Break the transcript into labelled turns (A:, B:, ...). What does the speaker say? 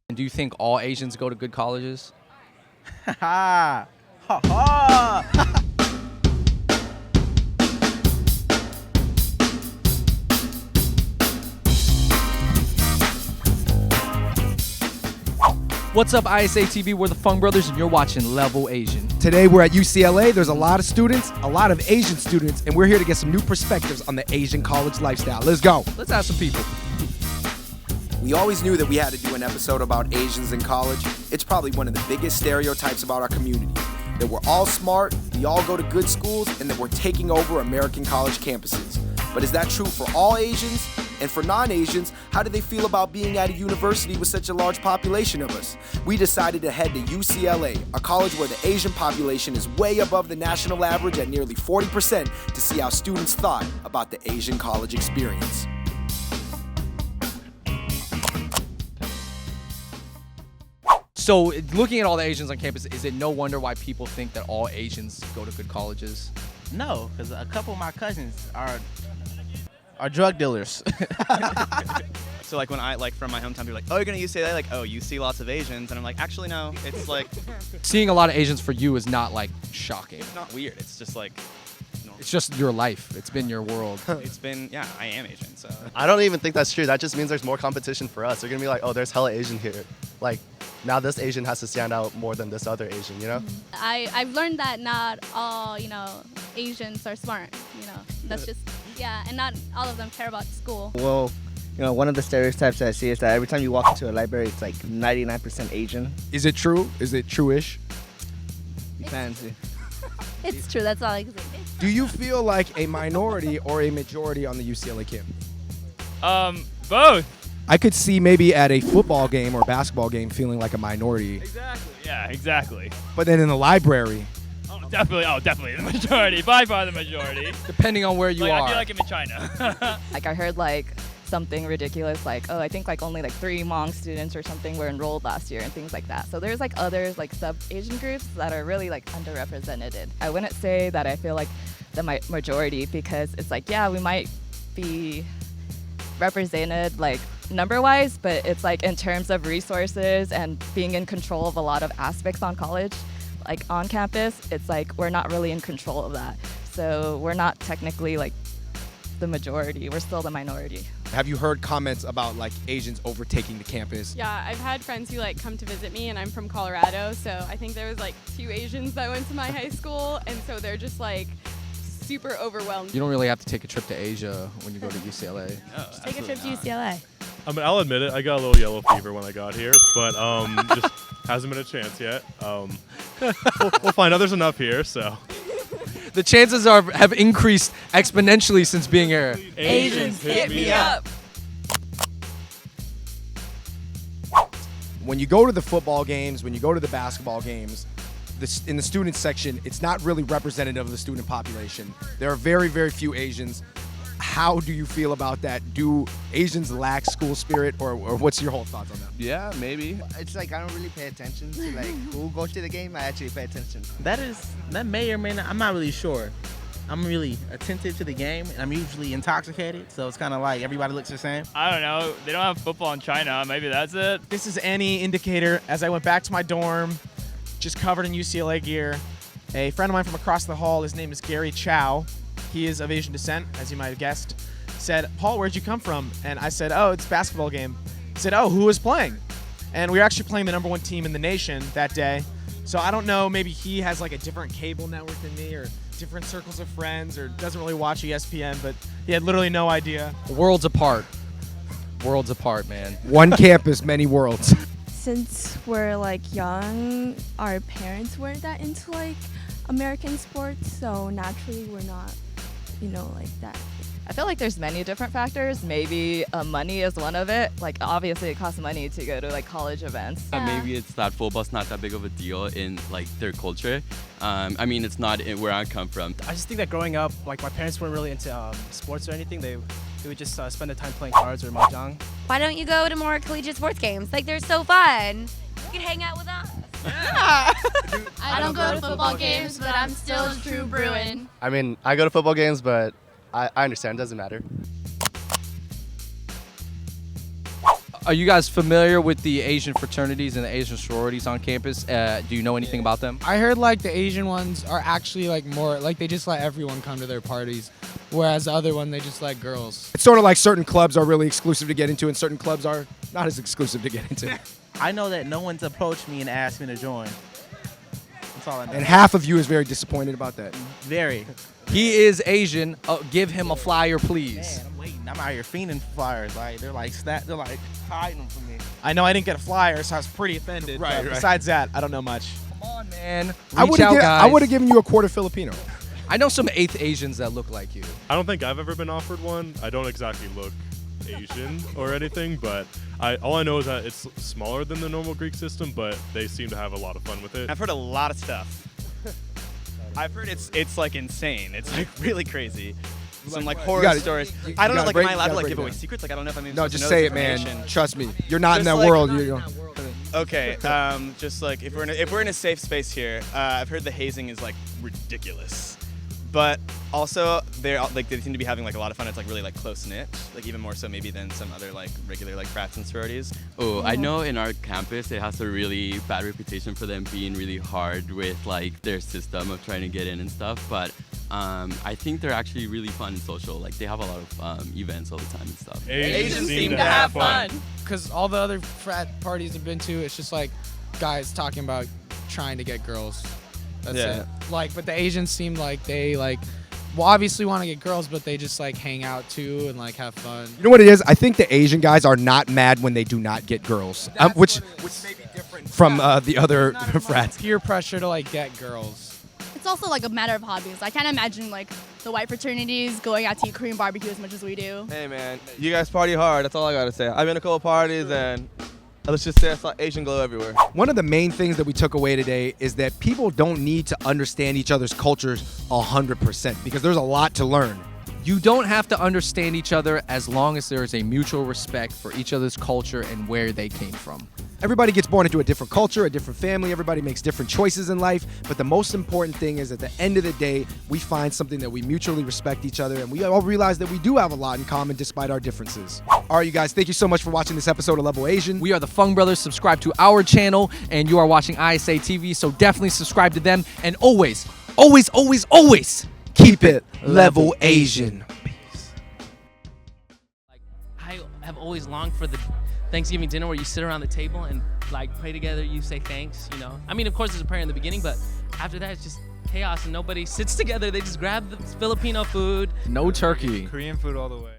A: And do you think all Asians go to good colleges?
B: Ha ha ha!
A: What's up, ISAtv? We're the Fung brothers, and you're watching Level Asian.
C: Today we're at UCLA. There's a lot of students, a lot of Asian students, and we're here to get some new perspectives on the Asian college lifestyle. Let's go.
A: Let's ask some people.
D: We always knew that we had to do an episode about Asians in college. It's probably one of the biggest stereotypes about our community. That we're all smart, we all go to good schools, and that we're taking over American college campuses. But is that true for all Asians? And for non-Asians, how do they feel about being at a university with such a large population of us? We decided to head to UCLA, a college where the Asian population is way above the national average at nearly 40%, to see how students thought about the Asian college experience.
A: So, looking at all the Asians on campus, is it no wonder why people think that all Asians go to good colleges?
B: No, because a couple of my cousins are drug dealers.
E: So like when I from my hometown, people are like, oh, you're gonna UCLA? Like, oh, you see lots of Asians, and I'm like, actually no. It's like
A: Seeing a lot of Asians for you is not like shocking.
E: it's not weird. It's just like normal.
A: It's just your life. It's been your world.
E: It's been I am Asian, so
F: I don't even think that's true. That just means there's more competition for us. They're gonna be like, oh, there's hella Asian here. Like, now this Asian has to stand out more than this other Asian, you know?
G: I've learned that not all, Asians are smart, That's just, and not all of them care about school.
H: Well, one of the stereotypes that I see is that every time you walk into a library, it's like 99% Asian.
C: Is it true? Is it true-ish?
H: Fancy.
G: It's true, that's all I can say.
C: Do you feel like a minority or a majority on the UCLA campus?
I: Both.
C: I could see maybe at a football game or basketball game feeling like a minority.
I: Exactly. Yeah, exactly.
C: But then in the library,
I: Definitely the majority. By far the majority.
A: Depending on where you are.
I: I feel like I'm in China.
J: Like I heard something ridiculous I think only 3 Hmong students or something were enrolled last year and things like that. So there's others sub-Asian groups that are really underrepresented. I wouldn't say that I feel like the majority because it's we might be represented number-wise, but it's in terms of resources and being in control of a lot of aspects on college, on campus, it's we're not really in control of that. So we're not technically the majority, we're still the minority.
C: have you heard comments about Asians overtaking the campus?
K: Yeah, I've had friends who come to visit me, and I'm from Colorado, so I think there was 2 Asians that went to my high school, and so they're just super overwhelmed.
A: You don't really have to take a trip to Asia when you go to UCLA.
K: Just take a trip to UCLA.
L: I mean, I'll admit it, I got a little yellow fever when I got here, but just hasn't been a chance yet. We'll find out. There's enough here, so.
A: The chances have increased exponentially since being here.
K: Asians, hit me up.
C: When you go to the football games, when you go to the basketball games, in the student section, it's not really representative of the student population. There are very, very few Asians. How do you feel about that? Do Asians lack school spirit, or what's your whole thoughts on that?
E: yeah, maybe.
H: It's I don't really pay attention to who goes to the game. I actually pay attention.
B: That may or may not. I'm not really sure. I'm really attentive to the game, and I'm usually intoxicated, so it's kind of everybody looks the same.
I: I don't know. They don't have football in China. Maybe that's it.
M: This is any indicator. As I went back to my dorm, just covered in UCLA gear, a friend of mine from across the hall, his name is Gary Chow. He is of Asian descent, as you might have guessed. Said, Paul, where'd you come from? And I said, oh, it's a basketball game. He said, oh, who was playing? And we were actually playing the #1 team in the nation that day. So I don't know, maybe he has a different cable network than me, or different circles of friends, or doesn't really watch ESPN, but he had literally no idea.
A: Worlds apart. Worlds apart, man.
C: One campus, many worlds.
N: Since we're young, our parents weren't that into American sports, so naturally we're not, that.
J: I feel there's many different factors. Maybe money is one of it. Obviously it costs money to go to college events.
E: Maybe it's that football's not that big of a deal in their culture. I mean, it's not where I come from.
M: I just think that growing up, my parents weren't really into sports or anything. They would just spend the time playing cards or mahjong.
K: Why don't you go to more collegiate sports games? They're so fun. You can hang out with us. Yeah. I don't go to football games, but I'm still a true Bruin.
F: I mean, I go to football games, but I understand. It doesn't matter.
A: Are you guys familiar with the Asian fraternities and the Asian sororities on campus? Do you know anything about them?
O: I heard like the Asian ones are actually like more like they just let everyone come to their parties, whereas the other one they just let girls.
C: It's sort of like certain clubs are really exclusive to get into and certain clubs are not as exclusive to get into.
B: I know that no one's approached me and asked me to join. That's all I know.
C: And half of you is very disappointed about that.
B: Very.
A: He is Asian. Give him a flyer, please.
B: Man, I'm waiting. I'm out here fiending for flyers. Like they're like hiding them from me.
M: I know I didn't get a flyer, so I was pretty offended.
C: Right,
M: but
C: right.
M: Besides that, I don't know much.
A: Come on, man.
C: I
A: Reach out, guys.
C: would have given you a quarter Filipino.
A: I know some 8th Asians that look like you.
L: I don't think I've ever been offered one. I don't exactly look Asian or anything, but all I know is that it's smaller than the normal Greek system, but they seem to have a lot of fun with it.
E: I've heard a lot of stuff. I've heard it's like insane. It's like really crazy. Some like horror stories. I don't know. Like, am I allowed to like give away secrets? Like, I don't know if I'm even
C: No,
E: supposed to
C: just
E: know
C: say
E: this
C: it, man.
E: information.
C: Trust me. You're not in
E: Just
C: that
E: like-
C: world. You know.
E: Okay, just like if we're in a safe space here, I've heard the hazing is like ridiculous, but also they seem to be having like a lot of fun. It's like really like close knit, like even more so maybe than some other like regular like frats and sororities.
P: Oh, I know in our campus it has a really bad reputation for them being really hard with like their system of trying to get in and stuff, but I think they're actually really fun and social. Like they have a lot of events all the time and stuff.
I: Asians seem to have fun.
O: Because all the other frat parties I've been to, it's just like guys talking about trying to get girls. That's
E: Yeah.
O: it. Like, but the Asians seem like they like, well, obviously want to get girls, but they just like hang out too and like have fun.
C: You know what it is? I think the Asian guys are not mad when they do not get girls, which may be different from the other frats.
O: Peer pressure to like get girls.
G: It's also like a matter of hobbies. I can't imagine like the white fraternities going out to eat Korean barbecue as much as we do.
Q: Hey man, you guys party hard. That's all I gotta say. I've been to a couple parties and let's just say it's like Asian glow everywhere.
C: One of the main things that we took away today is that people don't need to understand each other's cultures 100% because there's a lot to learn.
A: You don't have to understand each other as long as there is a mutual respect for each other's culture and where they came from.
C: Everybody gets born into a different culture, a different family. Everybody makes different choices in life. But the most important thing is at the end of the day, we find something that we mutually respect each other. And we all realize that we do have a lot in common despite our differences. All right, you guys, thank you so much for watching this episode of Level Asian.
A: We are the Fung Brothers. Subscribe to our channel. And you are watching ISAtv. So definitely subscribe to them. And always, always, always, always
C: keep it Level Asian.
R: I have always longed for the Thanksgiving dinner where you sit around the table and like pray together, you say thanks, you know. I mean, of course there's a prayer in the beginning, but after that it's just chaos and nobody sits together. They just grab the Filipino food.
A: No turkey.
S: Korean food all the way.